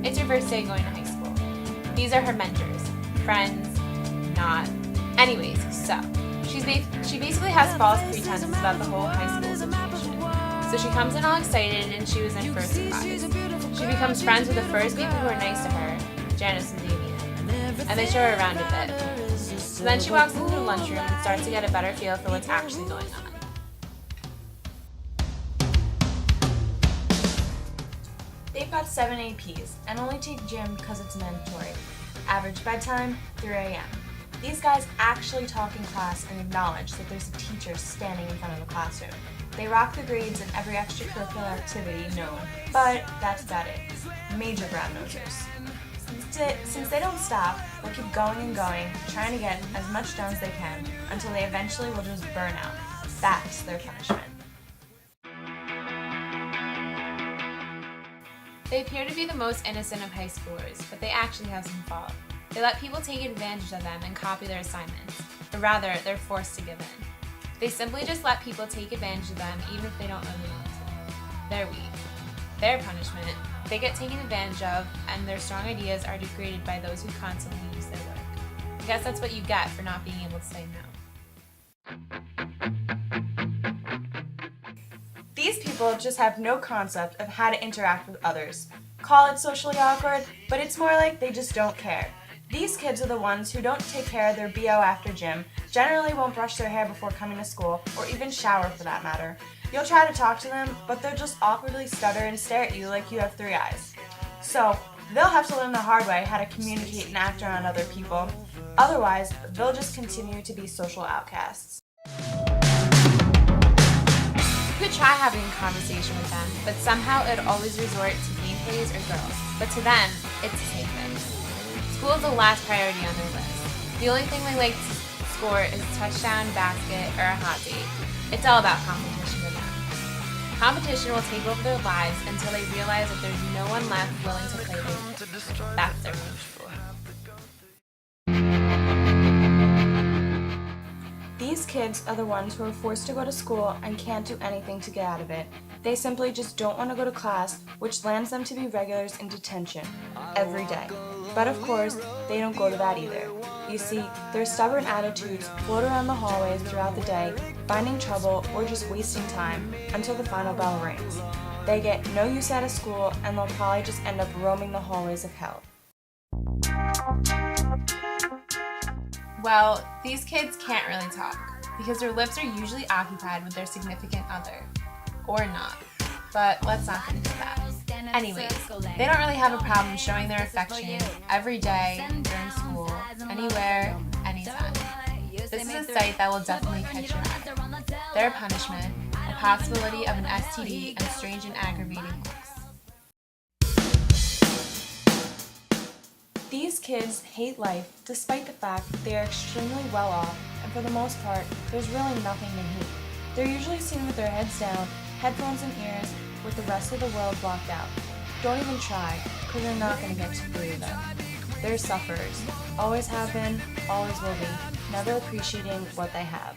It's her first day going to high school. These are her mentors. Friends, not. Anyways, so, she basically has false pretenses about the whole high school situation. So she comes in all excited and she was in for a surprise. She becomes friends with the first people who are nice to her, Janice and Damien, and they show her around a bit. So then she walks into the lunchroom and starts to get a better feel for what's actually going on. They've got 7 APs and only take gym because it's mandatory. Average bedtime, 3 a.m. These guys actually talk in class and acknowledge that there's a teacher standing in front of the classroom. They rock the grades in every extracurricular activity known, but that's about it. Major brown nosers. Since they don't stop, they'll keep going and going, trying to get as much done as they can, until they eventually will just burn out. That's their punishment. They appear to be the most innocent of high schoolers, but they actually have some fault. They let people take advantage of them and copy their assignments, or rather, they're forced to give in. They simply just let people take advantage of them even if they don't really want to. They're weak. Their punishment, they get taken advantage of, and their strong ideas are degraded by those who constantly use their work. I guess that's what you get for not being able to say no. These people just have no concept of how to interact with others. Call it socially awkward, but it's more like they just don't care. These kids are the ones who don't take care of their BO after gym, generally won't brush their hair before coming to school, or even shower for that matter. You'll try to talk to them, but they'll just awkwardly stutter and stare at you like you have 3 eyes. So, they'll have to learn the hard way how to communicate and act around other people. Otherwise, they'll just continue to be social outcasts. You could try having a conversation with them, but somehow it would always resort to gameplays or girls. But to them, it's the same thing. School is the last priority on their list. The only thing they like to score is a touchdown, basket, or a hot date. It's all about competition to them. Competition will take over their lives until they realize that there's no one left willing to play them. That's their punishment. These kids are the ones who are forced to go to school and can't do anything to get out of it. They simply just don't want to go to class, which lands them to be regulars in detention every day. But of course, they don't go to that either. You see, their stubborn attitudes float around the hallways throughout the day, finding trouble or just wasting time until the final bell rings. They get no use out of school and they'll probably just end up roaming the hallways of hell. Well, these kids can't really talk because their lips are usually occupied with their significant other. Or not. But let's not get into that. Anyways, they don't really have a problem showing their affection every day, during school, anywhere, anytime. This is a sight that will definitely catch your eye. Their punishment, a possibility of an STD and strange and aggravating looks. These kids hate life despite the fact that they are extremely well off, and for the most part, there's really nothing to hate. They're usually seen with their heads down, headphones in ears, with the rest of the world blocked out. Don't even try, because they're not going to get to through them. They're sufferers, always have been, always will be, never appreciating what they have.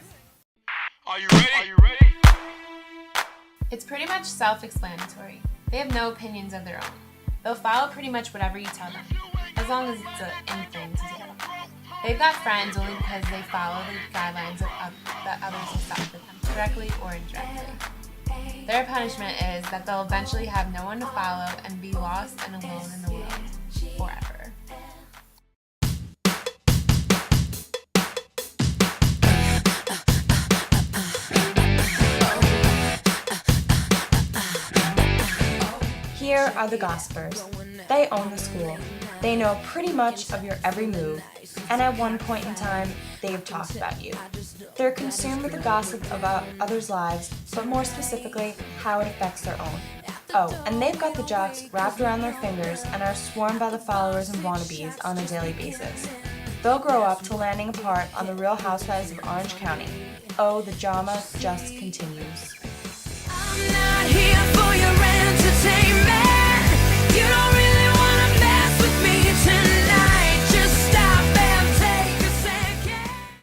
Are you ready? Are you ready? It's pretty much self-explanatory. They have no opinions of their own. They'll follow pretty much whatever you tell them, as long as it's an in thing to do. They've got friends only because they follow the guidelines that others have set for them, directly or indirectly. Their punishment is that they'll eventually have no one to follow and be lost and alone in the world forever. Here are the gossipers. They own the school. They know pretty much of your every move, and at one point in time, they've talked about you. They're consumed with the gossip about others' lives, but more specifically, how it affects their own. Oh, and they've got the jocks wrapped around their fingers and are swarmed by the followers and wannabes on a daily basis. They'll grow up to landing a part on the Real Housewives of Orange County. Oh, the drama just continues. I'm not here for your entertainment. You don't